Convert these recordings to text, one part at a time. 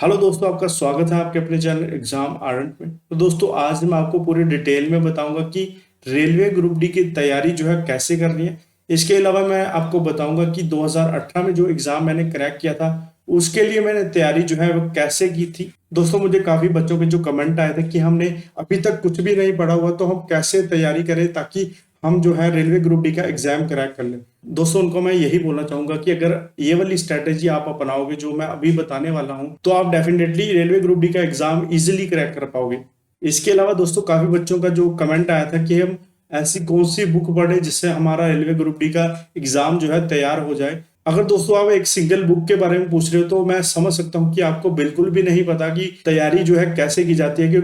Hello दोस्तों, आपका स्वागत है आपके अपने चैनल एग्जाम आरंट में। तो दोस्तों आज मैं आपको पूरे डिटेल में बताऊंगा कि रेलवे ग्रुप डी की तैयारी जो है कैसे करनी है। इसके अलावा मैं आपको बताऊंगा कि 2018 में जो एग्जाम मैंने क्रैक किया था उसके लिए मैंने तैयारी जो है वो कैसे की थी। दोस्तों मुझे काफी बच्चों के जो कमेंट आए थे कि हमने अभी तक कुछ भी नहीं पढ़ा हुआ, तो हम कैसे तैयारी करें ताकि हम जो है रेलवे ग्रुप डी का एग्जाम क्रैक कर लें। दोस्तों उनको मैं यही बोलना चाहूंगा कि अगर ये वाली स्ट्रेटेजी आप अपनाओगे जो मैं अभी बताने वाला हूं, तो आप डेफिनेटली रेलवे ग्रुप डी का एग्जाम इजीली क्रैक कर पाओगे। इसके अलावा दोस्तों काफी बच्चों का जो कमेंट आया था कि हम ऐसी कौन सी बुक पढ़े जिससे हमारा रेलवे ग्रुप डी का एग्जाम जो है तैयार हो जाए। अगर दोस्तों आप एक सिंगल बुक के बारे में पूछ रहे हो तो मैं समझ सकता हूँ कि आपको बिल्कुल भी नहीं पता कि तैयारी जो है कैसे की जाती है,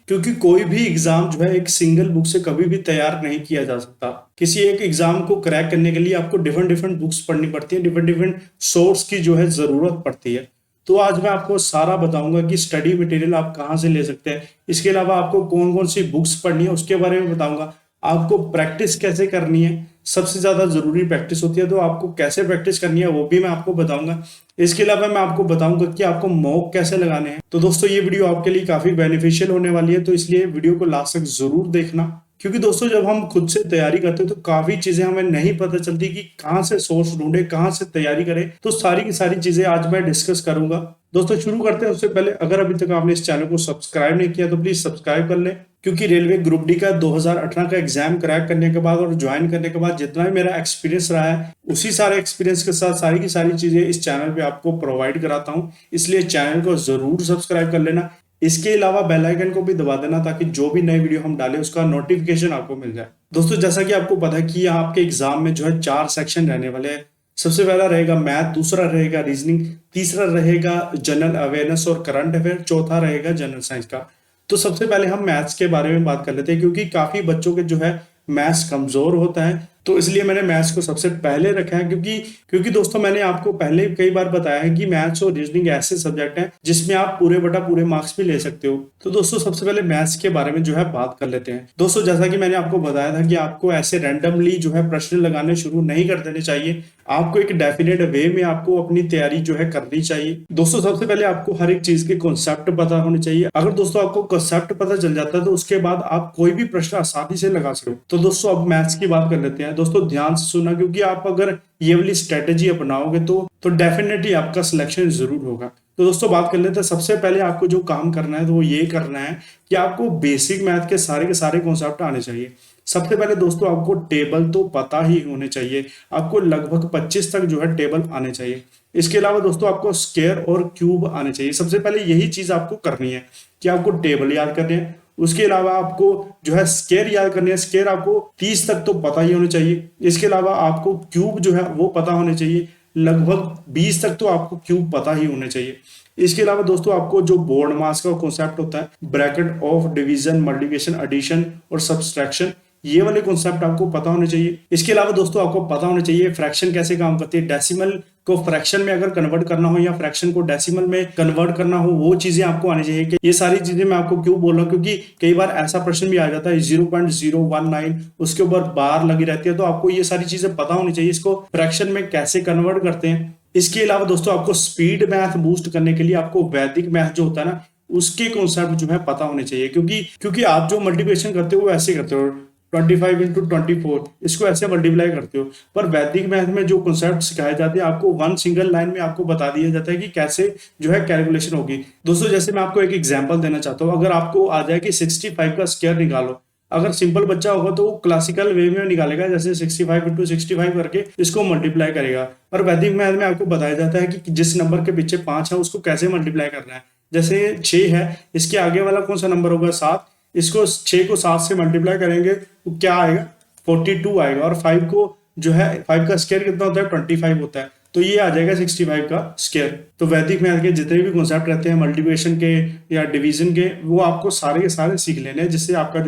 क्योंकि कोई भी एग्जाम जो है एक सिंगल बुक से कभी भी तैयार नहीं किया जा सकता। किसी एक एग्जाम को क्रैक करने के लिए आपको डिफरेंट डिफरेंट बुक्स पढ़नी पड़ती है, डिफरेंट डिफरेंट सोर्स की जो है जरूरत पड़ती है। तो आज मैं आपको सारा बताऊंगा कि स्टडी मटेरियल आप कहाँ से ले सकते हैं। इसके अलावा आपको कौन कौन सी बुक्स पढ़नी है उसके बारे में बताऊंगा। आपको प्रैक्टिस कैसे करनी है, सबसे ज्यादा जरूरी प्रैक्टिस होती है, तो आपको कैसे प्रैक्टिस करनी है वो भी मैं आपको बताऊंगा। इसके अलावा मैं आपको बताऊंगा कि आपको मॉक कैसे लगाने हैं। तो दोस्तों ये वीडियो आपके लिए काफी बेनिफिशियल होने वाली है, तो इसलिए वीडियो को लास्ट तक जरूर देखना। क्योंकि दोस्तों जब हम खुद से तैयारी करते हैं तो काफी चीजें हमें नहीं पता चलती कि कहाँ से सोर्स ढूंढे, कहाँ से तैयारी करें। तो सारी की सारी चीजें आज मैं डिस्कस करूंगा। दोस्तों शुरू करते हैं। उससे पहले अगर अभी तक आपने इस चैनल को सब्सक्राइब नहीं किया तो प्लीज सब्सक्राइब कर लें, क्योंकि रेलवे ग्रुप डी का 2018 का एग्जाम क्रैक करने के बाद और ज्वाइन करने के बाद जितना भी मेरा एक्सपीरियंस रहा है उसी सारे एक्सपीरियंस के साथ सारी की सारी चीजें इस चैनल पे आपको प्रोवाइड कराता हूं। इसलिए चैनल को जरूर सब्सक्राइब कर लेना। इसके अलावा बेल आइकन को भी दबा देना ताकि जो भी नई वीडियो हम डालें उसका नोटिफिकेशन आपको मिल जाए। दोस्तों जैसा कि आपको पता है कि यहाँ आपके एग्जाम में जो है 4 सेक्शन रहने वाले हैं। सबसे पहला रहेगा मैथ, दूसरा रहेगा रीजनिंग, तीसरा रहेगा जनरल अवेयरनेस और करंट अफेयर, चौथा रहेगा जनरल साइंस का। तो सबसे पहले हम मैथ्स के बारे में बात कर लेते हैं, क्योंकि काफी बच्चों के जो है मैथ्स कमजोर होता है, तो इसलिए मैंने मैथ्स को सबसे पहले रखा है। क्योंकि क्योंकि दोस्तों मैंने आपको पहले कई बार बताया है कि मैथ्स और रीजनिंग ऐसे सब्जेक्ट हैं जिसमें आप पूरे बटा पूरे मार्क्स भी ले सकते हो। तो दोस्तों सबसे पहले मैथ्स के बारे में जो है बात कर लेते हैं। दोस्तों जैसा कि मैंने आपको बताया था कि आपको ऐसे रैंडमली जो है प्रश्न लगाने शुरू नहीं कर देने चाहिए। आपको एक डेफिनेट वे में आपको अपनी तैयारी जो है करनी चाहिए। दोस्तों सबसे पहले आपको हर एक चीज के कॉन्सेप्ट पता होने चाहिए। अगर दोस्तों आपको कॉन्सेप्ट पता चल जाता है तो उसके बाद आप कोई भी प्रश्न आसानी से लगा सकते हो। तो दोस्तों अब मैथ्स की बात कर लेते हैं। दोस्तों ध्यान से सुनना, क्योंकि आप अगर ये वाली स्ट्रेटेजी अपनाओगे तो डेफिनेटली आपका सिलेक्शन जरूर होगा। तो दोस्तों बात कर लेते हैं। सबसे पहले आपको जो काम करना है तो वो ये करना है कि आपको बेसिक मैथ के सारे कॉन्सेप्ट आने चाहिए। सबसे पहले दोस्तों आपको टेबल तो पता ही होने चाहिए। आपको लगभग 25 तक जो है टेबल आने चाहिए। इसके अलावा दोस्तों आपको स्क्वायर और क्यूब आने चाहिए। सबसे पहले यही चीज आपको करनी है कि आपको टेबल याद करने हैं। उसके अलावा आपको जो है स्क्वायर याद करनी है। स्क्वायर आपको 30 तक तो पता ही होने चाहिए। इसके अलावा आपको क्यूब जो है वो पता होने चाहिए। लगभग 20 तक तो आपको क्यूब पता ही होने चाहिए। इसके अलावा दोस्तों आपको जो बोर्ड मास का कॉन्सेप्ट होता है, bracket of division, multiplication, addition और सब्सट्रैक्शन, ये वाले कॉन्सेप्ट आपको पता होने चाहिए। इसके अलावा दोस्तों आपको पता होने चाहिए फ्रैक्शन कैसे काम करती है। डेसिमल को फ्रैक्शन में अगर कन्वर्ट करना हो या फ्रैक्शन को डेसिमल में कन्वर्ट करना हो, वो चीजें आपको आनी चाहिए। कि ये सारी चीजें मैं आपको क्यों बोल रहा हूँ, क्योंकि कई बार ऐसा प्रश्न भी आ जाता है 0.019 उसके ऊपर बार लगी रहती है, तो आपको ये सारी चीजें पता होनी चाहिए इसको फ्रैक्शन में कैसे कन्वर्ट करते हैं। इसके अलावा दोस्तों आपको स्पीड मैथ बूस्ट करने के लिए आपको वैदिक मैथ जो होता है ना उसके कॉन्सेप्ट जो है पता होने चाहिए। क्योंकि आप जो मल्टीप्लिकेशन करते हो वो ऐसे करते हो 25 इंटू 24, इसको ऐसे मल्टीप्लाई करते हो। पर वैदिक मैथ में जो कॉन्सेप्ट सिखाए जाते हैं आपको वन सिंगल लाइन में आपको बता दिया जाता है कि कैसे जो है कैलकुलेशन होगी। दोस्तों जैसे मैं आपको एक एग्जांपल देना चाहता हूँ। अगर आपको आ जाए कि 65 का स्क्वायर निकालो, अगर सिंपल बच्चा होगा तो वो क्लासिकल वे में निकालेगा, जैसे 65 इंटू 65 करके इसको मल्टीप्लाई करेगा। पर वैदिक मैथ में आपको बताया जाता है कि जिस नंबर के पीछे 5 है उसको कैसे मल्टीप्लाई करना है। जैसे 6 है, इसके आगे वाला कौन सा नंबर होगा 7, इसको 6 को 7 से मल्टीप्लाई करेंगे तो क्या आएगा 42 आएगा। और 5 को जो है 5 का स्क्वायर कितना होता है 25 होता है, तो ये आ जाएगा 65 का स्क्वायर। तो वैदिक मैथ के जितने भी कॉन्सेप्ट रहते हैं मल्टीप्लिकेशन के या डिवीजन के, वो आपको सारे के सारे सीख लेने हैं, जिससे आपका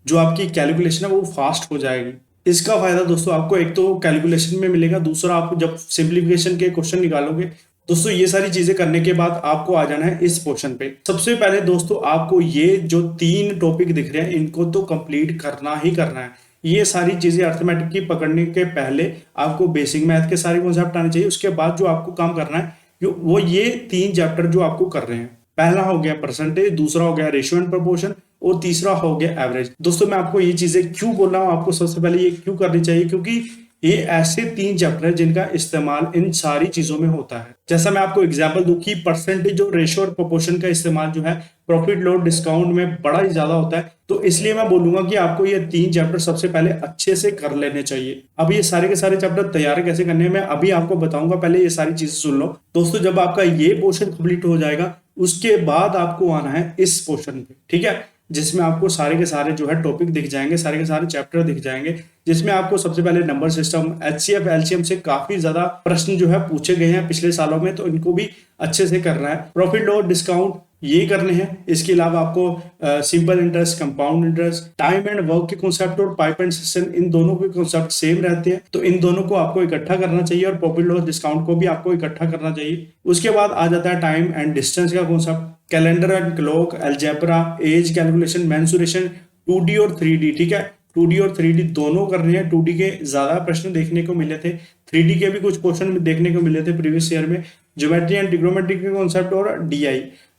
जो आपकी कैलकुलेशन है वो फास्ट हो जाएगी। इसका फायदा दोस्तों आपको एक तो कैलकुलेशन में मिलेगा, दूसरा आपको जब सिंप्लीफिकेशन के क्वेश्चन निकालोगे। दोस्तों ये सारी चीजें करने के बाद आपको आ जाना है इस पोर्शन पे। सबसे पहले दोस्तों आपको ये जो 3 टॉपिक दिख रहे हैं इनको तो कंप्लीट करना ही करना है। ये सारी चीजें अर्थमेटिक की पकड़ने के पहले आपको बेसिक मैथ के सारे कॉन्सेप्ट आने चाहिए। उसके बाद जो आपको काम करना है वो ये 3 चैप्टर जो आपको कर रहे हैं। पहला हो गया परसेंटेज, दूसरा हो गया रेशियो एंड प्रोपोर्शन, और तीसरा हो गया एवरेज। दोस्तों मैं आपको ये चीजें क्यों बोल रहा हूँ, आपको सबसे पहले ये क्यों करनी चाहिए, क्योंकि ये ऐसे 3 चैप्टर है जिनका इस्तेमाल इन सारी चीजों में होता है। जैसा मैं आपको एग्जांपल दूं कि परसेंटेज और रेशियो और प्रोपोर्शन का इस्तेमाल जो है प्रॉफिट लॉस डिस्काउंट में बड़ा ही ज्यादा होता है, तो इसलिए मैं बोलूंगा कि आपको ये 3 चैप्टर सबसे पहले अच्छे से कर लेने चाहिए। अब ये सारे के सारे चैप्टर तैयार कैसे करने हैं मैं अभी आपको बताऊंगा, पहले ये सारी चीजें सुन लो। दोस्तों जब आपका ये पोर्शन कंप्लीट हो जाएगा उसके बाद आपको आना है इस पोर्शन पे, ठीक है, जिसमें आपको सारे के सारे जो है टॉपिक दिख जाएंगे, सारे के सारे चैप्टर दिख जाएंगे, जिसमें आपको सबसे पहले नंबर सिस्टम, एचसीएफ एलसीएम से काफी ज्यादा प्रश्न जो है पूछे गए हैं पिछले सालों में, तो इनको भी अच्छे से करना है। प्रॉफिट लॉस डिस्काउंट ये करने हैं। इसके अलावा आपको simple interest, compound interest, time and work के कॉन्सेप्ट और पाइप एंड सेशन, इन दोनों के कॉन्सेप्ट सेम रहते हैं, तो इन दोनों को आपको इकट्ठा करना चाहिए, और प्रॉफिट लॉस डिस्काउंट को भी आपको इकट्ठा करना चाहिए। उसके बाद आ जाता है टाइम एंड डिस्टेंस का concept, calendar and clock, algebra, as calculation, mensuration, 2D और 3D, ठीक है, 2D और 3D दोनों कर रहे हैं। 2D के ज्यादा प्रश्न देखने को मिले थे, 3D के भी कुछ क्वेश्चन देखने को मिले थे प्रीवियस ईयर में, ज्योमेट्री एंड ट्रिग्नोमेट्री के कॉन्सेप्ट, और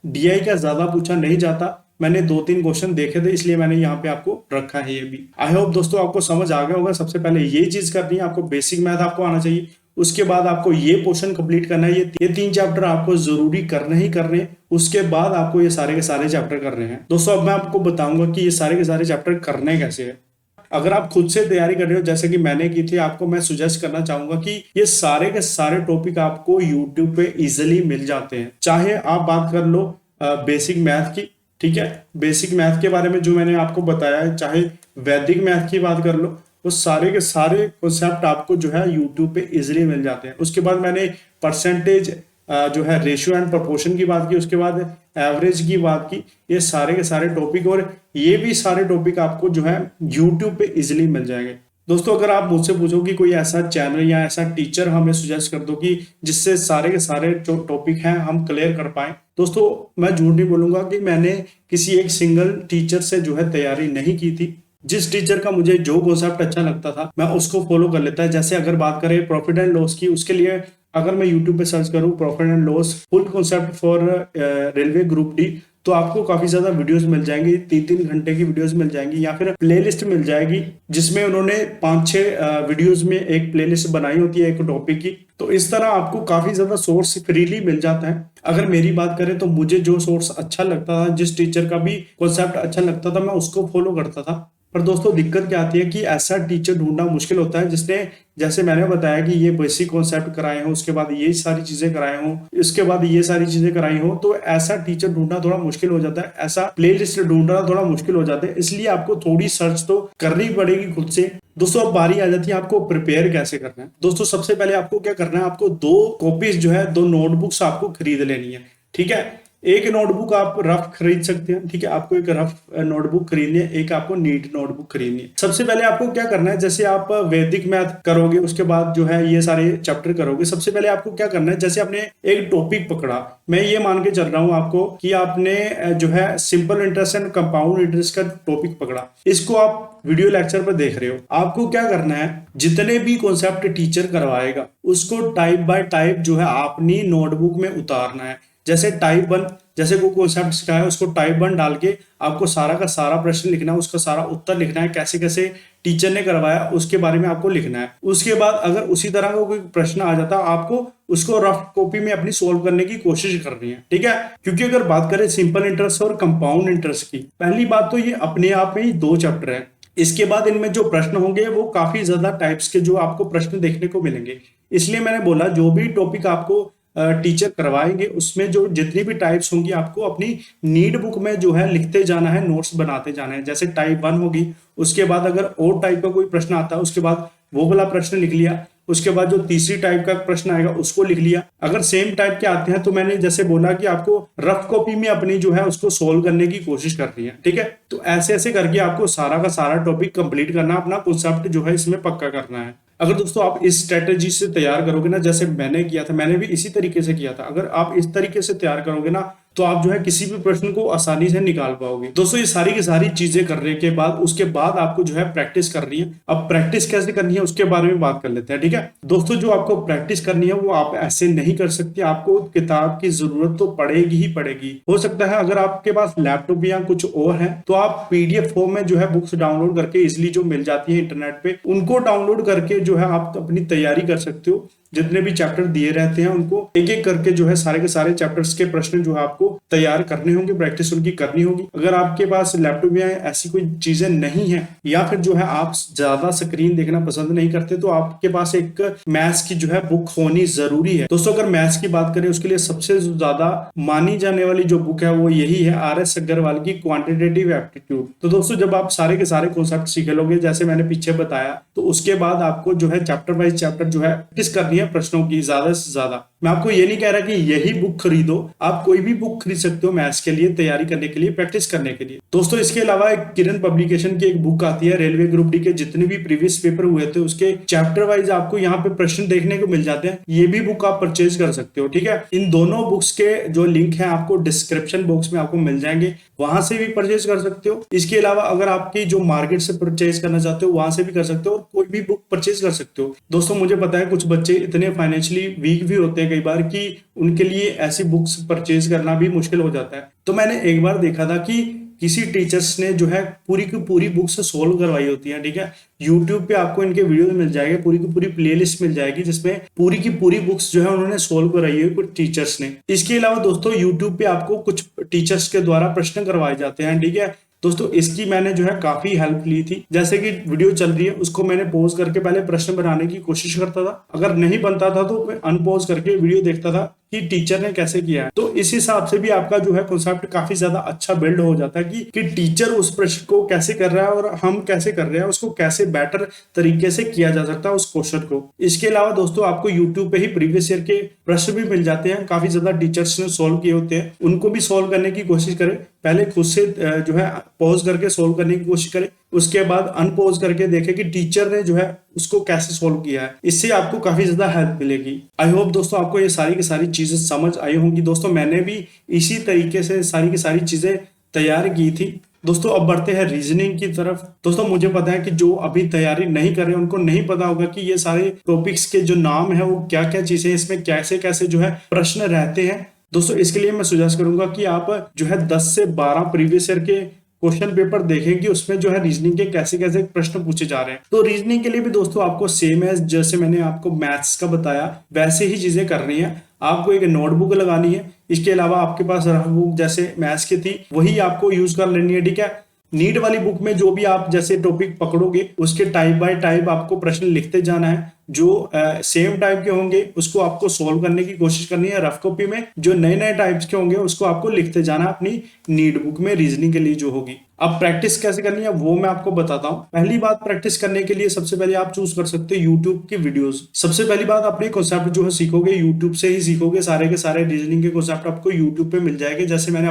डीआई का ज्यादा पूछा नहीं जाता, मैंने 2-3 क्वेश्चन देखे थे इसलिए मैंने यहाँ पे आपको रखा है। ये भी आई होप दोस्तों आपको समझ आ गया होगा। सबसे पहले ये चीज करनी है, आपको बेसिक मैथ आपको आना चाहिए, उसके बाद आपको ये पोर्शन कंप्लीट करना है, ये 3 चैप्टर आपको जरूरी करने ही करने, उसके बाद आपको ये सारे के सारे चैप्टर करने हैं। दोस्तों अब मैं आपको बताऊंगा कि ये सारे के सारे चैप्टर करने कैसे है। अगर आप खुद से तैयारी कर रहे हो जैसे कि मैंने की थी, आपको मैं सुजेस्ट करना चाहूंगा कि ये सारे के सारे टॉपिक आपको यूट्यूब पे इजिली मिल जाते हैं। चाहे आप बात कर लो बेसिक मैथ की, ठीक है, बेसिक मैथ के बारे में जो मैंने आपको बताया है, चाहे वैदिक मैथ की बात कर लो, वो सारे के सारे कॉन्सेप्ट आपको जो है यूट्यूब पे इजिली मिल जाते हैं। उसके बाद मैंने परसेंटेज जो है रेशियो एंड प्रोपोर्शन की बात की, उसके बाद एवरेज की बात की, ये सारे के सारे टॉपिक और ये भी सारे टॉपिक आपको जो है यूट्यूब पे इजिली मिल जाएंगे। दोस्तों अगर आप मुझसे पूछो कि कोई ऐसा चैनल या ऐसा टीचर हमें सुजेस्ट कर दो कि जिससे सारे के सारे जो टॉपिक हैं हम क्लियर कर पाए, दोस्तों मैं झूठ नहीं बोलूंगा कि मैंने किसी एक सिंगल टीचर से जो है तैयारी नहीं की थी। जिस टीचर का मुझे जो कॉन्सेप्ट अच्छा लगता था मैं उसको फॉलो कर लेता है। जैसे अगर बात करें प्रॉफिट एंड लॉस की, उसके लिए अगर मैं यूट्यूब पे सर्च करूं profit and loss full concept for railway group D, तो आपको काफी ज्यादा वीडियोस मिल जाएंगी, 3-3 घंटे की वीडियोस मिल जाएंगी, या फिर प्लेलिस्ट मिल जाएगी जिसमें उन्होंने 5-6 वीडियोस में एक प्लेलिस्ट बनाई होती है एक टॉपिक की। तो इस तरह आपको काफी ज्यादा सोर्स फ्रीली मिल जाता है। अगर मेरी बात करें तो मुझे जो सोर्स अच्छा लगता था, जिस टीचर का भी कॉन्सेप्ट अच्छा लगता था, मैं उसको फॉलो करता था। पर दोस्तों दिक्कत क्या आती है कि ऐसा टीचर ढूंढना मुश्किल होता है जिसने, जैसे मैंने बताया कि ये बेसिक कॉन्सेप्ट कराए हो, उसके बाद ये सारी चीजें कराए हो, इसके बाद ये सारी चीजें कराई हो, तो ऐसा टीचर ढूंढना थोड़ा मुश्किल हो जाता है, ऐसा प्लेलिस्ट ढूंढना थोड़ा मुश्किल हो जाता है। इसलिए आपको थोड़ी सर्च तो करनी पड़ेगी खुद से। दोस्तों अब बारी आ जाती है आपको प्रिपेयर कैसे करना है। दोस्तों सबसे पहले आपको क्या करना है, आपको 2 कॉपीज जो है, 2 नोटबुक्स आपको खरीद लेनी है, ठीक है। एक नोटबुक आप रफ खरीद सकते हैं, ठीक है, आपको एक रफ नोटबुक खरीदनी है, एक आपको नीट नोटबुक खरीदनी है। सबसे पहले आपको क्या करना है, जैसे आप वैदिक मैथ करोगे उसके बाद जो है ये सारे चैप्टर करोगे, सबसे पहले आपको क्या करना है, जैसे आपने एक टॉपिक पकड़ा, मैं ये मान के चल रहा हूं आपको कि आपने जो है simple interest and compound interest का टॉपिक पकड़ा, इसको आप वीडियो लेक्चर पर देख रहे हो, आपको क्या करना है, जितने भी कॉन्सेप्ट टीचर करवाएगा उसको टाइप बाय टाइप जो है अपनी नोटबुक में उतारना है। जैसे टाइप 1, जैसे कोई कॉन्सेप्ट सिखाया उसको टाइप 1 डाल के आपको सारा का सारा प्रश्न लिखना है, उसका सारा उत्तर लिखना है, कैसे कैसे टीचर ने करवाया उसके बारे में आपको लिखना है। उसके बाद अगर उसी तरह का कोई प्रश्न आ जाता है आपको उसको रफ कॉपी में अपनी सोल्व करने की कोशिश करनी है, ठीक है। क्योंकि अगर बात करें सिंपल इंटरेस्ट और कंपाउंड इंटरेस्ट की, पहली बात तो ये अपने आप में ही 2 चैप्टर है। इसके बाद इनमें जो प्रश्न होंगे वो काफी ज्यादा टाइप्स के जो आपको प्रश्न देखने को मिलेंगे, इसलिए मैंने बोला जो भी टॉपिक आपको टीचर करवाएंगे उसमें जो जितनी भी टाइप्स होंगी आपको अपनी नीट बुक में जो है लिखते जाना है, नोट्स बनाते जाना है। जैसे टाइप 1 होगी, उसके बाद अगर और टाइप का कोई प्रश्न आता है उसके बाद वो वाला प्रश्न लिख लिया, उसके बाद जो तीसरी टाइप का प्रश्न आएगा उसको लिख लिया। अगर सेम टाइप के आते हैं तो मैंने जैसे बोला कि आपको रफ कॉपी में अपनी जो है उसको सोल्व करने की कोशिश करनी है, ठीक है। तो ऐसे ऐसे करके आपको सारा का सारा टॉपिक कंप्लीट करना, अपना कॉन्सेप्ट जो है इसमें पक्का करना है। अगर दोस्तों आप इस स्ट्रेटेजी से तैयार करोगे ना, जैसे मैंने किया था, मैंने भी इसी तरीके से किया था, अगर आप इस तरीके से तैयार करोगे ना तो आप जो है किसी भी प्रश्न को आसानी से निकाल पाओगे। दोस्तों ये सारी की सारी चीजें करने के बाद उसके बाद आपको जो है प्रैक्टिस करनी है। अब प्रैक्टिस कैसे करनी है उसके बारे में बात कर लेते हैं, ठीक है दोस्तों। जो आपको प्रैक्टिस करनी है वो आप ऐसे नहीं कर सकते, आपको किताब की जरूरत तो पड़ेगी ही पड़ेगी। हो सकता है अगर आपके पास लैपटॉप या कुछ और है तो आप पीडीएफ फॉर्म में जो है बुक्स डाउनलोड करके इजिली जो मिल जाती है इंटरनेट पे, उनको डाउनलोड करके जो है आप अपनी तैयारी कर सकते हो। जितने भी चैप्टर दिए रहते हैं उनको एक एक करके जो है सारे के सारे चैप्टर्स के प्रश्न जो है आपको तैयार करने होंगे, प्रैक्टिस उनकी करनी होगी। अगर आपके पास लैपटॉप या ऐसी कोई चीजें नहीं है या फिर जो है आप ज्यादा स्क्रीन देखना पसंद नहीं करते तो आपके पास एक मैथ्स की जो है बुक होनी जरूरी है। दोस्तों अगर मैथ्स की बात करें उसके लिए सबसे ज्यादा मानी जाने वाली जो बुक है वो यही है RS अग्रवाल की क्वांटिटेटिव एप्टीट्यूड। तो दोस्तों जब आप सारे के सारे कॉन्सेप्ट सीख लोगे जैसे मैंने पीछे बताया, तो उसके बाद आपको जो है चैप्टर वाइज चैप्टर जो है प्रैक्टिस करनी है प्रश्नों की ज्यादा से ज्यादा। मैं आपको ये नहीं कह रहा कि यही बुक खरीदो, आप कोई भी बुक खरीद सकते हो मैथ्स के लिए तैयारी करने के लिए, प्रैक्टिस करने के लिए। दोस्तों इसके अलावा एक किरण पब्लिकेशन की एक बुक आती है, रेलवे ग्रुप डी के जितने भी प्रीवियस पेपर हुए थे उसके चैप्टर वाइज आपको यहाँ पे प्रश्न देखने को मिल जाते हैं। ये भी बुक आप परचेज कर सकते हो, ठीक है। इन दोनों बुक्स के जो लिंक है आपको डिस्क्रिप्शन बॉक्स में आपको मिल जाएंगे, वहां से भी परचेज कर सकते हो। इसके अलावा अगर आपकी जो मार्केट से परचेज करना चाहते हो वहां से भी कर सकते हो, और कोई भी बुक परचेज कर सकते हो। दोस्तों मुझे पता है कुछ बच्चे इतने फाइनेंशियली वीक भी होते हैं कई बार कि उनके लिए ऐसी बुक्स परचेज करना भी मुश्किल हो जाता है। तो मैंने एक बार देखा था कि किसी टीचर्स ने जो है पूरी की पूरी बुक्स सोल्व करवाई होती है, ठीक है। यूट्यूब पे आपको इनके वीडियो मिल जाएंगे, पूरी की पूरी प्लेलिस्ट मिल जाएगी जिसमें पूरी की पूरी बुक्स जो है उन्होंने सोल्व कराई है कुछ टीचर्स ने। इसके अलावा दोस्तों यूट्यूब पे आपको कुछ टीचर्स के द्वारा प्रश्न करवाए जाते हैं, ठीक है दोस्तों। इसकी मैंने जो है काफी हेल्प ली थी। जैसे कि वीडियो चल रही है उसको मैंने पॉज करके पहले प्रश्न बनाने की कोशिश करता था, अगर नहीं बनता था तो मैं अनपॉज करके वीडियो देखता था कि टीचर ने कैसे किया है। तो इस हिसाब से भी आपका जो है कॉन्सेप्ट काफी ज्यादा अच्छा बिल्ड हो जाता है कि टीचर उस प्रश्न को कैसे कर रहा है और हम कैसे कर रहे हैं, उसको कैसे बेटर तरीके से किया जा सकता है उस क्वेश्चन को। इसके अलावा दोस्तों आपको यूट्यूब पे ही प्रीवियस ईयर के प्रश्न भी मिल जाते हैं, काफी ज्यादा टीचर्स ने सोल्व किए होते हैं, उनको भी सोल्व करने की कोशिश करें। पहले खुद से जो है पॉज करके सोल्व करने की कोशिश करें, उसके बाद अनपॉज करके देखें कि टीचर ने जो है उसको कैसे सोल्व किया है। इससे आपको काफी ज्यादा हेल्प मिलेगी। आई होप दोस्तों आपको ये सारी की सारी चीजें समझ आई होंगी। दोस्तों मैंने भी इसी तरीके से सारी की सारी चीजें तैयार की थी। दोस्तों अब बढ़ते हैं रीजनिंग की तरफ। दोस्तों मुझे पता है कि जो अभी तैयारी नहीं कर रहे उनको नहीं पता होगा कि ये सारे टॉपिक्स के जो नाम है वो क्या क्या चीजें, इसमें कैसे कैसे जो है प्रश्न रहते हैं। दोस्तों इसके लिए मैं सुझाव करूंगा कि आप जो है 10 से 12 प्रीवियस ईयर के क्वेश्चन पेपर देखेंगे, उसमें जो है रीजनिंग के कैसे कैसे प्रश्न पूछे जा रहे हैं। तो रीजनिंग के लिए भी दोस्तों आपको सेम एज जैसे मैंने आपको मैथ्स का बताया वैसे ही चीजें करनी है। आपको एक नोटबुक लगानी है, इसके अलावा आपके पास रफ बुक जैसे मैथ्स की थी वही आपको यूज कर लेनी है, ठीक है। नीट वाली बुक में जो भी आप जैसे टॉपिक पकड़ोगे उसके टाइप बाय टाइप आपको प्रश्न लिखते जाना है। जो सेम टाइप के होंगे उसको आपको सोल्व करने की कोशिश करनी है रफ कॉपी में, जो नए नए टाइप्स के होंगे उसको आपको लिखते जाना अपनी नीट बुक में रीजनिंग के लिए जो होगी। अब प्रैक्टिस कैसे करनी है वो मैं आपको बताता हूँ। पहली बात, प्रैक्टिस करने के लिए सबसे पहले आप चूज कर सकते हैं यूट्यूब की वीडियोस। सबसे पहली बात अपने कॉन्सेप्ट जो है सीखोगे यूट्यूब से ही सीखोगे, सारे के सारे रीजनिंग के कॉन्सेप्ट आपको यूट्यूब पे मिल जाएंगे। जैसे मैंने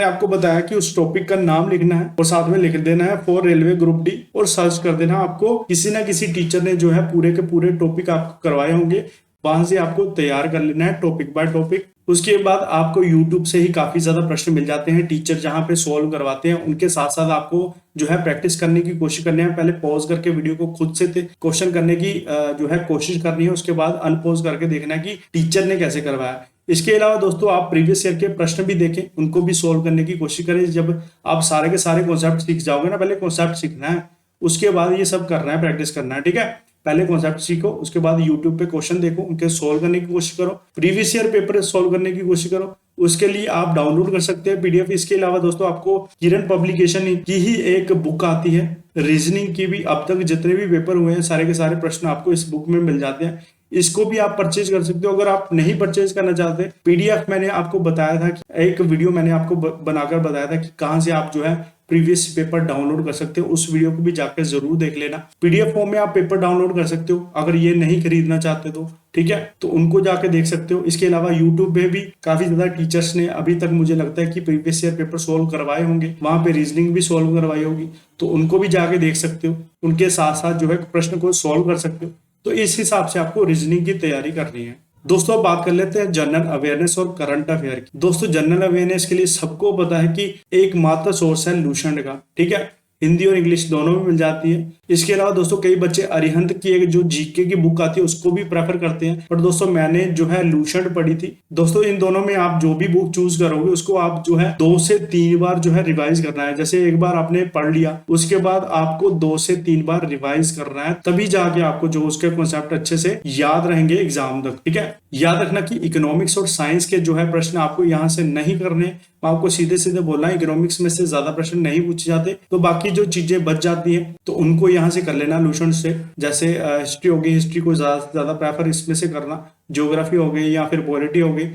आपको बताया कि उस टॉपिक का नाम लिखना है और साथ में लिख देना है फॉर रेलवे ग्रुप डी और सर्च कर देना। आपको किसी ना किसी टीचर ने जो है पूरे के पूरे टॉपिक आपको करवाए होंगे, वहां से आपको तैयार कर लेना है टॉपिक बाय टॉपिक। उसके बाद आपको YouTube से ही काफी ज्यादा प्रश्न मिल जाते हैं, टीचर जहां पे सॉल्व करवाते हैं उनके साथ साथ आपको जो है प्रैक्टिस करने की कोशिश करनी है। पहले पॉज करके वीडियो को खुद से क्वेश्चन करने की जो है कोशिश करनी है, उसके बाद अनपॉज करके देखना है कि टीचर ने कैसे करवाया। इसके अलावा दोस्तों आप प्रीवियस ईयर के प्रश्न भी देखें, उनको भी सोल्व करने की कोशिश करें। जब आप सारे के सारे कॉन्सेप्ट सीख जाओगे ना, पहले कॉन्सेप्ट सीखना है उसके बाद ये सब करना है, प्रैक्टिस करना है, ठीक है। पहले कॉन्सेप्ट सीखो, उसके बाद यूट्यूब पे क्वेश्चन देखो, उनके सोल्व करने की कोशिश करो, प्रीवियस ईयर पेपर सोल्व करने की कोशिश करो। उसके लिए आप डाउनलोड कर सकते हैं पीडीएफ। इसके अलावा दोस्तों आपको किरण पब्लिकेशन की ही एक बुक आती है रीजनिंग की भी। अब तक जितने भी पेपर हुए हैं सारे के सारे प्रश्न आपको इस बुक में मिल जाते हैं, इसको भी आप परचेज कर सकते हो। अगर आप नहीं परचेज करना चाहते, पीडीएफ मैंने आपको बताया था कि एक वीडियो मैंने आपको बनाकर बताया था कि कहां से आप जो है प्रीवियस पेपर डाउनलोड कर सकते हो, उस वीडियो को भी जाकर जरूर देख लेना। पीडीएफ फॉर्म में आप पेपर डाउनलोड कर सकते हो अगर ये नहीं खरीदना चाहते तो, ठीक है, तो उनको जाके देख सकते हो। इसके अलावा यूट्यूब पे भी काफी ज्यादा टीचर्स ने अभी तक मुझे लगता है कि प्रीवियस ईयर पेपर सोल्व करवाए होंगे, वहां पे रीजनिंग भी सोल्व करवाई होगी, तो उनको भी जाके देख सकते हो, उनके साथ साथ जो है प्रश्न को सोल्व कर सकते हो। तो इस हिसाब से आपको रीजनिंग की तैयारी करनी है। दोस्तों अब बात कर लेते हैं जनरल अवेयरनेस और करंट अफेयर की। दोस्तों जनरल अवेयरनेस के लिए सबको पता है कि एकमात्र सोर्स है लूसेंट का, ठीक है, हिंदी और इंग्लिश दोनों में मिल जाती है। इसके अलावा दोस्तों कई बच्चे अरिहंत की एक जो जीके की बुक आती है उसको भी प्रेफर करते हैं, पर दोस्तों मैंने जो है लूसेंट पढ़ी थी। दोस्तों इन दोनों में आप जो भी बुक चूज करोगे उसको आप जो है 2 से 3 बार जो है रिवाइज करना है। जैसे एक बार आपने पढ़ लिया, उसके बाद आपको 2 से 3 बार रिवाइज करना है, तभी जाके आपको जो उसके कॉन्सेप्ट अच्छे से याद रहेंगे एग्जाम तक, ठीक है। याद रखना कि इकोनॉमिक्स और साइंस के जो है प्रश्न आपको यहाँ से नहीं करने, आपको सीधे सीधे बोलना है इकोनॉमिक्स में से ज्यादा प्रश्न नहीं पूछे जाते, तो बाकी जो चीजें बच जाती है तो उनको यहाँ से कर लेना लूसेंट से। जैसे हिस्ट्री होगी, हिस्ट्री को ज्यादा से ज्यादा प्रेफर इसमें से करना, ज्योग्राफी हो गई या फिर पॉलिटी हो गई,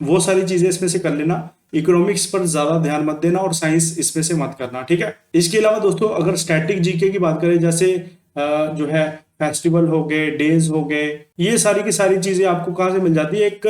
वो सारी चीजें इसमें से कर लेना। इकोनॉमिक्स पर ज्यादा ध्यान मत देना और साइंस इसमें से मत करना, ठीक है। इसके अलावा दोस्तों अगर स्टैटिक जीके की बात करें, जैसे जो है फेस्टिवल हो गए, डेज हो गए, ये सारी की सारी चीजें आपको कहाँ से मिल जाती है। एक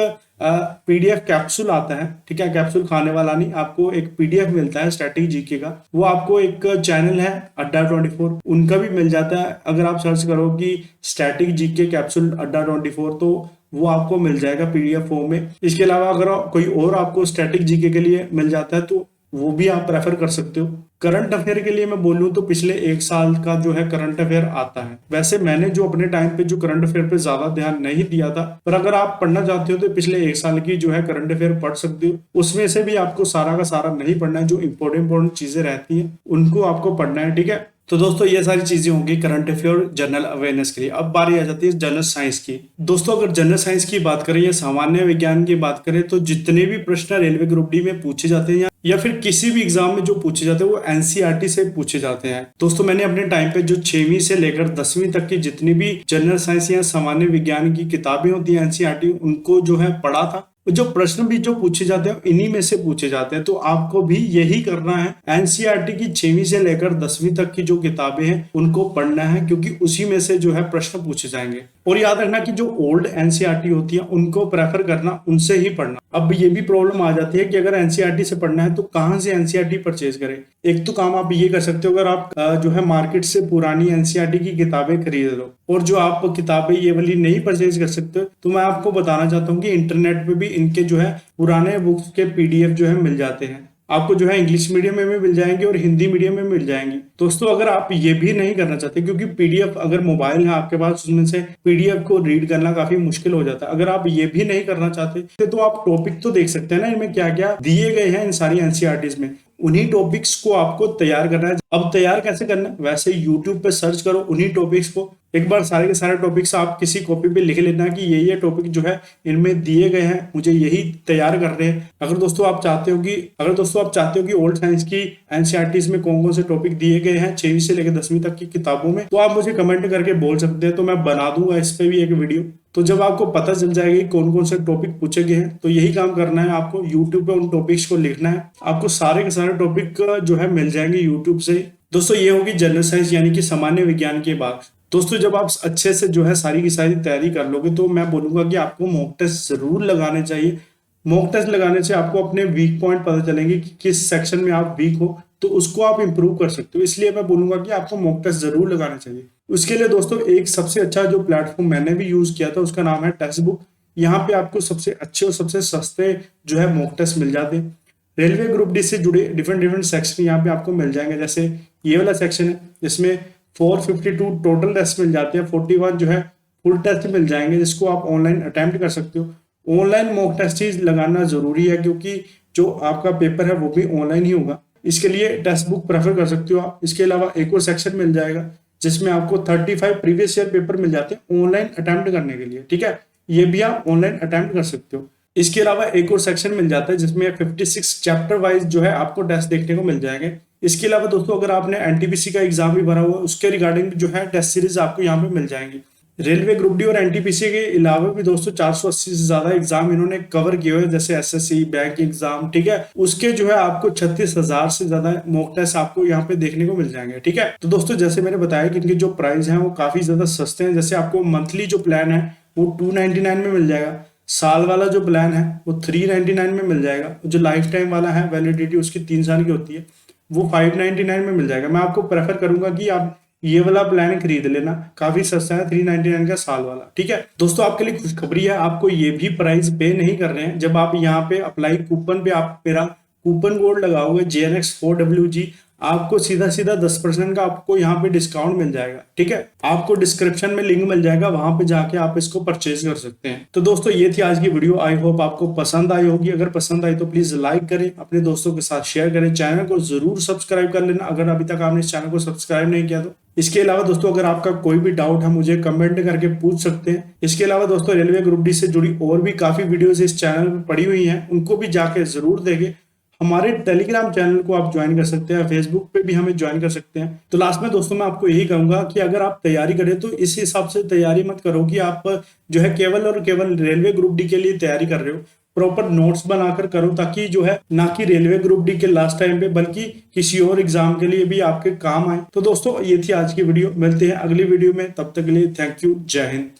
पीडीएफ कैप्सूल आता है, ठीक है, कैप्सूल खाने वाला नहीं, आपको एक पीडीएफ मिलता है स्टैटिक जीके का, वो आपको एक चैनल है अड्डा 24 उनका भी मिल जाता है। अगर आप सर्च करो कि स्टैटिक जीके कैप्सूल अड्डा 24 तो वो आपको मिल जाएगा पीडीएफ फॉर्म में। इसके अलावा अगर कोई और आपको स्टैटिक जीके के लिए मिल जाता है तो वो भी आप प्रेफर कर सकते हो। करंट अफेयर के लिए मैं बोलूं तो पिछले 1 साल का जो है करंट अफेयर आता है। वैसे मैंने जो अपने टाइम पे जो करंट अफेयर पे ज्यादा ध्यान नहीं दिया था, पर अगर आप पढ़ना चाहते हो तो पिछले 1 साल की जो है करंट अफेयर पढ़ सकते हो। उसमें से भी आपको सारा का सारा नहीं पढ़ना है, जो इंपॉर्टेंट चीजें रहती हैं उनको आपको पढ़ना है, ठीक है। तो दोस्तों ये सारी चीजें होंगी करंट अफेयर और जनरल अवेयरनेस के लिए। अब बारी आ जाती है जनरल साइंस की। दोस्तों अगर जनरल साइंस की बात करें या सामान्य विज्ञान की बात करें तो जितने भी प्रश्न रेलवे ग्रुप डी में पूछे जाते हैं या फिर किसी भी एग्जाम में जो पूछे जाते हैं वो एनसीईआरटी से पूछे जाते हैं। दोस्तों मैंने अपने टाइम पे जो 6वीं से लेकर 10वीं तक की जितनी भी जनरल साइंस या सामान्य विज्ञान की किताबें होती हैं एनसीईआरटी, उनको जो है पढ़ा था। जो प्रश्न भी जो पूछे जाते हैं इन्हीं में से पूछे जाते हैं, तो आपको भी यही करना है। एनसीईआरटी की 6वीं से लेकर 10वीं तक की जो किताबें हैं उनको पढ़ना है, क्योंकि उसी में से जो है प्रश्न पूछे जाएंगे। और याद रखना कि जो ओल्ड एनसीईआरटी होती है उनको प्रेफर करना, उनसे ही पढ़ना। अब ये भी प्रॉब्लम आ जाती है कि अगर एनसीईआरटी से पढ़ना है तो कहाँ से एनसीईआरटी परचेज करें। एक तो काम आप ये कर सकते हो, अगर आप जो है मार्केट से पुरानी एनसीईआरटी की किताबें खरीद लो, और जो आप किताबें ये वाली नहीं परचेज कर सकते तो मैं आपको बताना चाहता हूँ कि इंटरनेट पे भी इनके जो है पुराने बुक्स के पीडीएफ जो है मिल जाते हैं। आपको जो है इंग्लिश मीडियम में भी मिल जाएंगे और हिंदी मीडियम में मिल जाएंगी। दोस्तों अगर आप ये भी नहीं करना चाहते, क्योंकि पीडीएफ अगर मोबाइल है आपके पास उसमें से पीडीएफ को रीड करना काफी मुश्किल हो जाता है, अगर आप ये भी नहीं करना चाहते तो आप टॉपिक तो देख सकते हैं ना इनमें क्या क्या दिए गए हैं इन सारी एनसीईआरटीज में, उन्हीं टॉपिक्स को आपको तैयार करना है। अब तैयार कैसे करना है, वैसे यूट्यूब पे सर्च करो उन्हीं टॉपिक्स को, एक बार सारे के सारे टॉपिक्स आप किसी कॉपी पे लिख लेना कि ये टॉपिक जो है इनमें दिए गए हैं, मुझे यही तैयार करने हैं। अगर दोस्तों आप चाहते हो कि ओल्ड साइंस की एनसीईआरटीज में कौन कौन से टॉपिक दिए गए हैं 6वीं से लेकर 10वीं तक की किताबों में, तो आप मुझे कमेंट करके बोल सकते हैं, तो मैं बना दूंगा इस पे भी एक वीडियो। तो जब आपको पता चल जाएगा कि कौन कौन से टॉपिक पूछे गए हैं, तो यही काम करना है आपको, यूट्यूब पे उन टॉपिक्स को लिखना है, आपको सारे के सारे टॉपिक जो है मिल जाएंगे यूट्यूब से। दोस्तों ये होगी जनरल साइंस यानी कि सामान्य विज्ञान की बात। दोस्तों जब आप अच्छे से जो है सारी की सारी तैयारी कर लोगे तो मैं बोलूंगा कि आपको मॉक टेस्ट जरूर लगाने चाहिए। मॉक टेस्ट लगाने से आपको अपने वीक पॉइंट पता चलेंगे कि किस सेक्शन में आप वीक हो, तो उसको आप इंप्रूव कर सकते हो। इसलिए मैं बोलूंगा कि आपको मॉक टेस्ट जरूर लगाने चाहिए। उसके लिए दोस्तों एक सबसे अच्छा जो प्लेटफॉर्म मैंने भी यूज किया था उसका नाम है टेक्स्ट बुक। यहाँ पे आपको सबसे अच्छे और सबसे सस्ते जो है मॉक टेस्ट मिल जाते हैं। रेलवे ग्रुप डी से जुड़े डिफरेंट सेक्शन यहाँ पे आपको मिल जाएंगे। जैसे ये वाला सेक्शन है जिसमें 452 टोटल टेस्ट मिल जाते हैं, 41 जो है फुल टेस्ट मिल जाएंगे जिसको आप ऑनलाइन अटेम्प्ट कर सकते हो। ऑनलाइन मॉक टेस्ट ही लगाना जरूरी है, क्योंकि जो आपका पेपर है वो भी ऑनलाइन ही होगा। इसके लिए टेक्स्ट बुक प्रेफर कर सकते हो आप। इसके अलावा एक और सेक्शन मिल जाएगा जिसमें आपको 35 प्रीवियस ईयर पेपर मिल जाते हैं ऑनलाइन अटेम्प्ट करने के लिए, ठीक है, ये भी आप ऑनलाइन अटेम्प्ट कर सकते हो। इसके अलावा एक और सेक्शन मिल जाता है जिसमें 56 चैप्टर वाइज जो है आपको टेस्ट देखने को मिल जाएंगे। इसके अलावा दोस्तों अगर आपने एनटीपीसी का एग्जाम भी भरा हुआ उसके रिगार्डिंग जो है टेस्ट सीरीज आपको यहाँ पे मिल जाएंगी। रेलवे ग्रुप डी और एनटीपीसी के अलावा भी दोस्तों 480 से ज्यादा एग्जाम इन्होंने कवर किए हुए, जैसे एसएससी बैंक एग्जाम, ठीक है, उसके जो है आपको 36,000 से ज्यादा मॉक टेस्ट आपको यहाँ पे देखने को मिल जाएंगे, ठीक है। तो दोस्तों जैसे मैंने बताया कि इनके जो प्राइस है वो काफी ज्यादा सस्ते हैं। जैसे आपको मंथली जो प्लान है वो 299 में मिल जाएगा, साल वाला जो प्लान है वो 399 में मिल जाएगा, जो लाइफ टाइम वाला है वैलिडिटी उसकी 3 साल की होती है वो 599 में मिल जाएगा। मैं आपको प्रेफर करूंगा कि आप ये वाला प्लान खरीद लेना, काफी सस्ता है, 399 का साल वाला। ठीक है दोस्तों, आपके लिए खुशखबरी है, आपको ये भी प्राइस पे नहीं कर रहे हैं। जब आप यहाँ पे अप्लाई कूपन पे आप मेरा कूपन कोड लगाओगे JNX4WG, आपको सीधा सीधा 10% का आपको यहाँ पे डिस्काउंट मिल जाएगा। ठीक है, आपको डिस्क्रिप्शन में लिंक मिल जाएगा, वहां पे जाके आप इसको परचेज कर सकते हैं। तो दोस्तों ये थी आज की वीडियो, आई होप आपको पसंद आई होगी। अगर पसंद आई तो प्लीज लाइक करें, अपने दोस्तों के साथ शेयर करें, चैनल को जरूर सब्सक्राइब कर लेना अगर अभी तक आपने इस चैनल को सब्सक्राइब नहीं किया तो। इसके अलावा दोस्तों अगर आपका कोई भी डाउट है मुझे कमेंट करके पूछ सकते हैं। इसके अलावा दोस्तों रेलवे ग्रुप डी से जुड़ी और भी काफी वीडियोस इस चैनल पर पड़ी हुई हैं, उनको भी जाके जरूर देखें। हमारे टेलीग्राम चैनल को आप ज्वाइन कर सकते हैं, फेसबुक पे भी हमें ज्वाइन कर सकते हैं। तो लास्ट में दोस्तों मैं आपको यही कहूंगा कि अगर आप तैयारी करें तो इस हिसाब से तैयारी मत करो कि आप जो है केवल और केवल रेलवे ग्रुप डी के लिए तैयारी कर रहे हो। प्रॉपर नोट्स बनाकर करो, ताकि जो है ना कि रेलवे ग्रुप डी के लास्ट टाइम पे बल्कि किसी और एग्जाम के लिए भी आपके काम आए। तो दोस्तों ये थी आज की वीडियो, मिलते हैं अगली वीडियो में, तब तक के लिए थैंक यू, जय हिंद।